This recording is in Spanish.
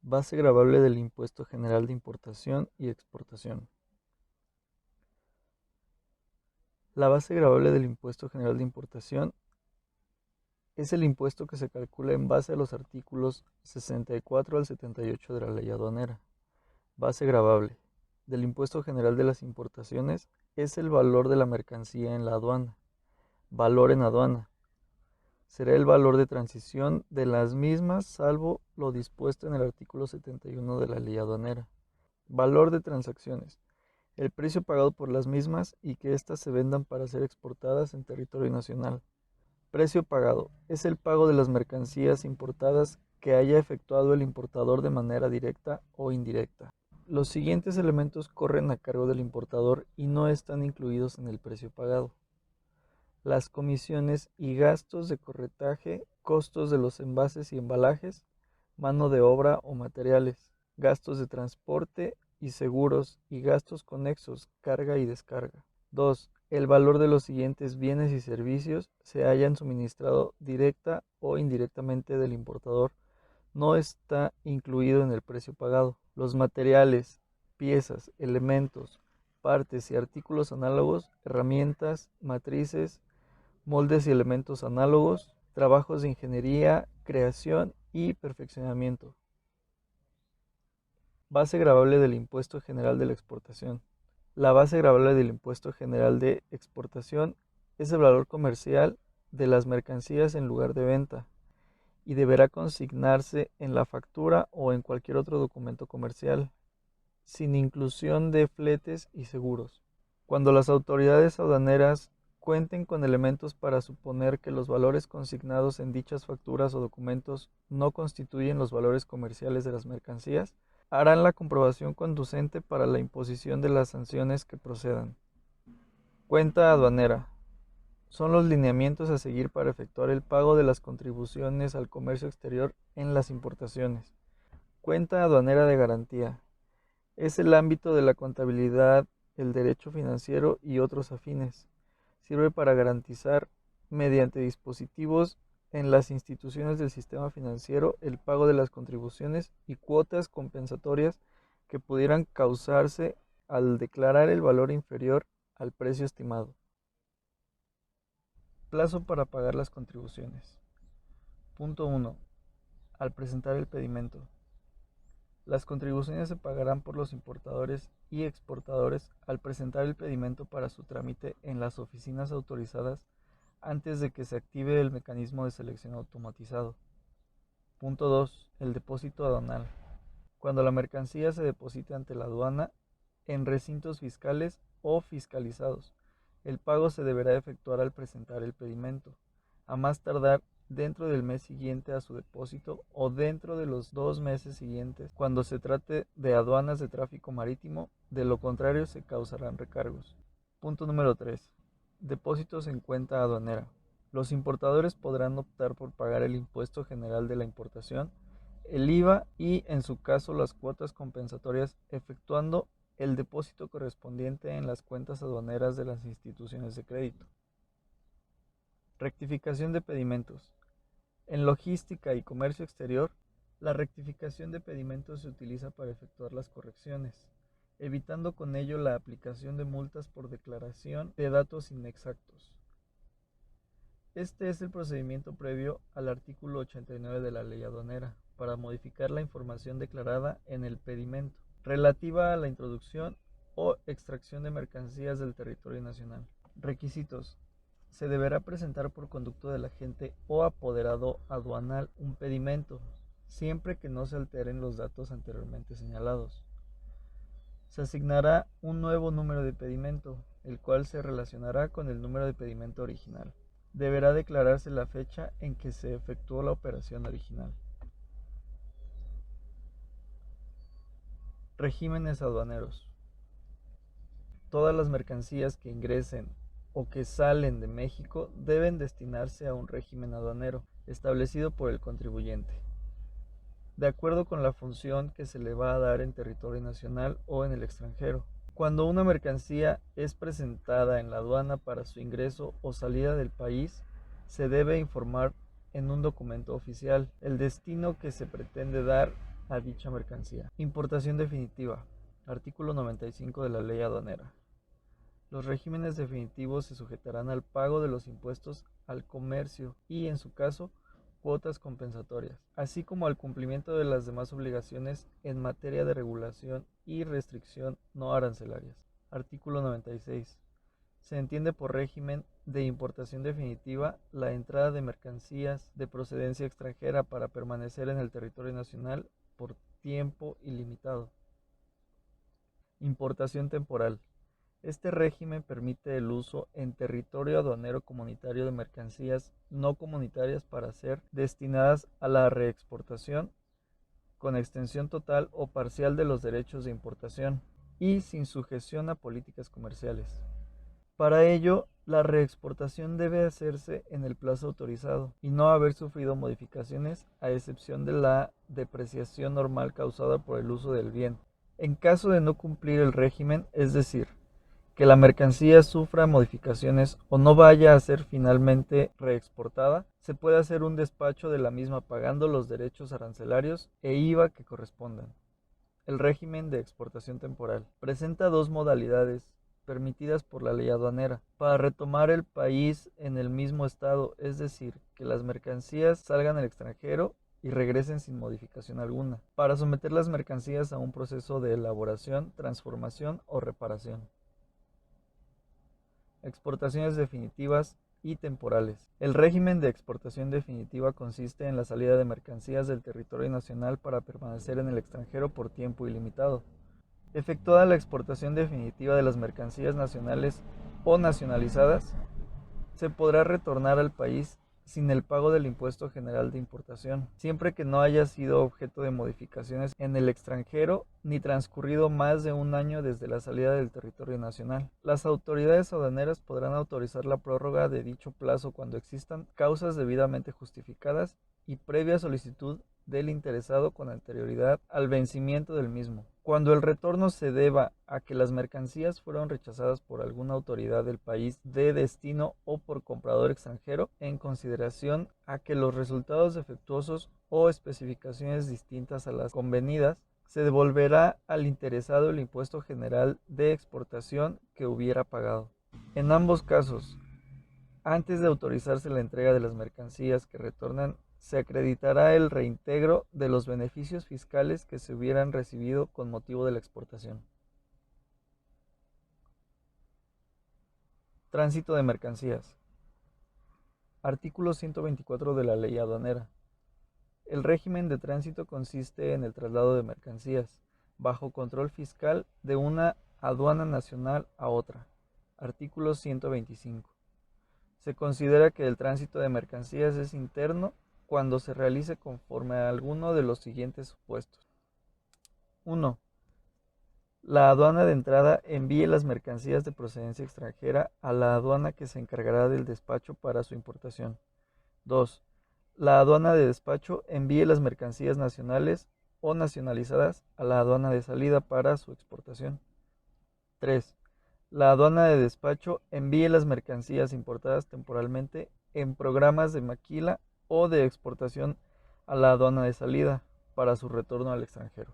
Base gravable del Impuesto General de Importación y Exportación. La base gravable del Impuesto General de Importación es el impuesto que se calcula en base a los artículos 64 al 78 de la Ley Aduanera. Base gravable del Impuesto General de las Importaciones es el valor de la mercancía en la aduana. Valor en aduana será el valor de transición de las mismas, salvo lo dispuesto en el artículo 71 de la Ley Aduanera. Valor de transacciones: el precio pagado por las mismas y que éstas se vendan para ser exportadas en territorio nacional. Precio pagado: es el pago de las mercancías importadas que haya efectuado el importador de manera directa o indirecta. Los siguientes elementos corren a cargo del importador y no están incluidos en el precio pagado: las comisiones y gastos de corretaje, costos de los envases y embalajes, mano de obra o materiales, gastos de transporte y seguros y gastos conexos, carga y descarga. 2. El valor de los siguientes bienes y servicios se hayan suministrado directa o indirectamente del importador no está incluido en el precio pagado. Los materiales, piezas, elementos, partes y artículos análogos, herramientas, matrices, moldes y elementos análogos, trabajos de ingeniería, creación y perfeccionamiento. Base gravable del Impuesto General de la Exportación. La base gravable del Impuesto General de Exportación es el valor comercial de las mercancías en lugar de venta y deberá consignarse en la factura o en cualquier otro documento comercial, sin inclusión de fletes y seguros. Cuando las autoridades aduaneras cuenten con elementos para suponer que los valores consignados en dichas facturas o documentos no constituyen los valores comerciales de las mercancías, harán la comprobación conducente para la imposición de las sanciones que procedan. Cuenta aduanera: son los lineamientos a seguir para efectuar el pago de las contribuciones al comercio exterior en las importaciones. Cuenta aduanera de garantía: es el ámbito de la contabilidad, el derecho financiero y otros afines. Sirve para garantizar, mediante dispositivos en las instituciones del sistema financiero, el pago de las contribuciones y cuotas compensatorias que pudieran causarse al declarar el valor inferior al precio estimado. Plazo para pagar las contribuciones. Punto 1. Al presentar el pedimento. Las contribuciones se pagarán por los importadores y exportadores al presentar el pedimento para su trámite en las oficinas autorizadas antes de que se active el mecanismo de selección automatizado. Punto 2. El depósito aduanal. Cuando la mercancía se deposite ante la aduana en recintos fiscales o fiscalizados, el pago se deberá efectuar al presentar el pedimento, a más tardar dentro del mes siguiente a su depósito o dentro de los 2 meses siguientes cuando se trate de aduanas de tráfico marítimo, de lo contrario se causarán recargos. Punto número 3. Depósitos en cuenta aduanera. Los importadores podrán optar por pagar el impuesto general de la importación, el IVA y, en su caso, las cuotas compensatorias, efectuando el depósito correspondiente en las cuentas aduaneras de las instituciones de crédito. Rectificación de pedimentos. En logística y comercio exterior, la rectificación de pedimentos se utiliza para efectuar las correcciones, evitando con ello la aplicación de multas por declaración de datos inexactos. Este es el procedimiento previo al artículo 89 de la Ley Aduanera para modificar la información declarada en el pedimento relativa a la introducción o extracción de mercancías del territorio nacional. Requisitos: se deberá presentar por conducto del agente o apoderado aduanal un pedimento, siempre que no se alteren los datos anteriormente señalados. Se asignará un nuevo número de pedimento, el cual se relacionará con el número de pedimento original. Deberá declararse la fecha en que se efectuó la operación original. Regímenes aduaneros. Todas las mercancías que ingresen o que salen de México deben destinarse a un régimen aduanero establecido por el contribuyente, de acuerdo con la función que se le va a dar en territorio nacional o en el extranjero. Cuando una mercancía es presentada en la aduana para su ingreso o salida del país, se debe informar en un documento oficial el destino que se pretende dar a dicha mercancía. Importación definitiva. Artículo 95 de la Ley Aduanera. Los regímenes definitivos se sujetarán al pago de los impuestos al comercio y, en su caso, cuotas compensatorias, así como al cumplimiento de las demás obligaciones en materia de regulación y restricción no arancelarias. Artículo 96. Se entiende por régimen de importación definitiva la entrada de mercancías de procedencia extranjera para permanecer en el territorio nacional por tiempo ilimitado. Importación temporal. Este régimen permite el uso en territorio aduanero comunitario de mercancías no comunitarias para ser destinadas a la reexportación con extensión total o parcial de los derechos de importación y sin sujeción a políticas comerciales. Para ello, la reexportación debe hacerse en el plazo autorizado y no haber sufrido modificaciones a excepción de la depreciación normal causada por el uso del bien. En caso de no cumplir el régimen, es decir, que la mercancía sufra modificaciones o no vaya a ser finalmente reexportada, se puede hacer un despacho de la misma pagando los derechos arancelarios e IVA que correspondan. El régimen de exportación temporal presenta dos modalidades permitidas por la ley aduanera para retomar el país en el mismo estado, es decir, que las mercancías salgan al extranjero y regresen sin modificación alguna, para someter las mercancías a un proceso de elaboración, transformación o reparación. Exportaciones definitivas y temporales. El régimen de exportación definitiva consiste en la salida de mercancías del territorio nacional para permanecer en el extranjero por tiempo ilimitado. Efectuada la exportación definitiva de las mercancías nacionales o nacionalizadas, se podrá retornar al país sin el pago del impuesto general de importación, siempre que no haya sido objeto de modificaciones en el extranjero ni transcurrido más de un año desde la salida del territorio nacional. Las autoridades aduaneras podrán autorizar la prórroga de dicho plazo cuando existan causas debidamente justificadas y previa solicitud del interesado con anterioridad al vencimiento del mismo. Cuando el retorno se deba a que las mercancías fueron rechazadas por alguna autoridad del país de destino o por comprador extranjero, en consideración a que los resultados defectuosos o especificaciones distintas a las convenidas, se devolverá al interesado el impuesto general de exportación que hubiera pagado. En ambos casos, antes de autorizarse la entrega de las mercancías que retornan, se acreditará el reintegro de los beneficios fiscales que se hubieran recibido con motivo de la exportación. Tránsito de mercancías. Artículo 124 de la Ley Aduanera. El régimen de tránsito consiste en el traslado de mercancías, bajo control fiscal, de una aduana nacional a otra. Artículo 125. Se considera que el tránsito de mercancías es interno cuando se realice conforme a alguno de los siguientes supuestos. 1. La aduana de entrada envíe las mercancías de procedencia extranjera a la aduana que se encargará del despacho para su importación. 2. La aduana de despacho envíe las mercancías nacionales o nacionalizadas a la aduana de salida para su exportación. 3. La aduana de despacho envíe las mercancías importadas temporalmente en programas de maquila o de exportación a la aduana de salida para su retorno al extranjero.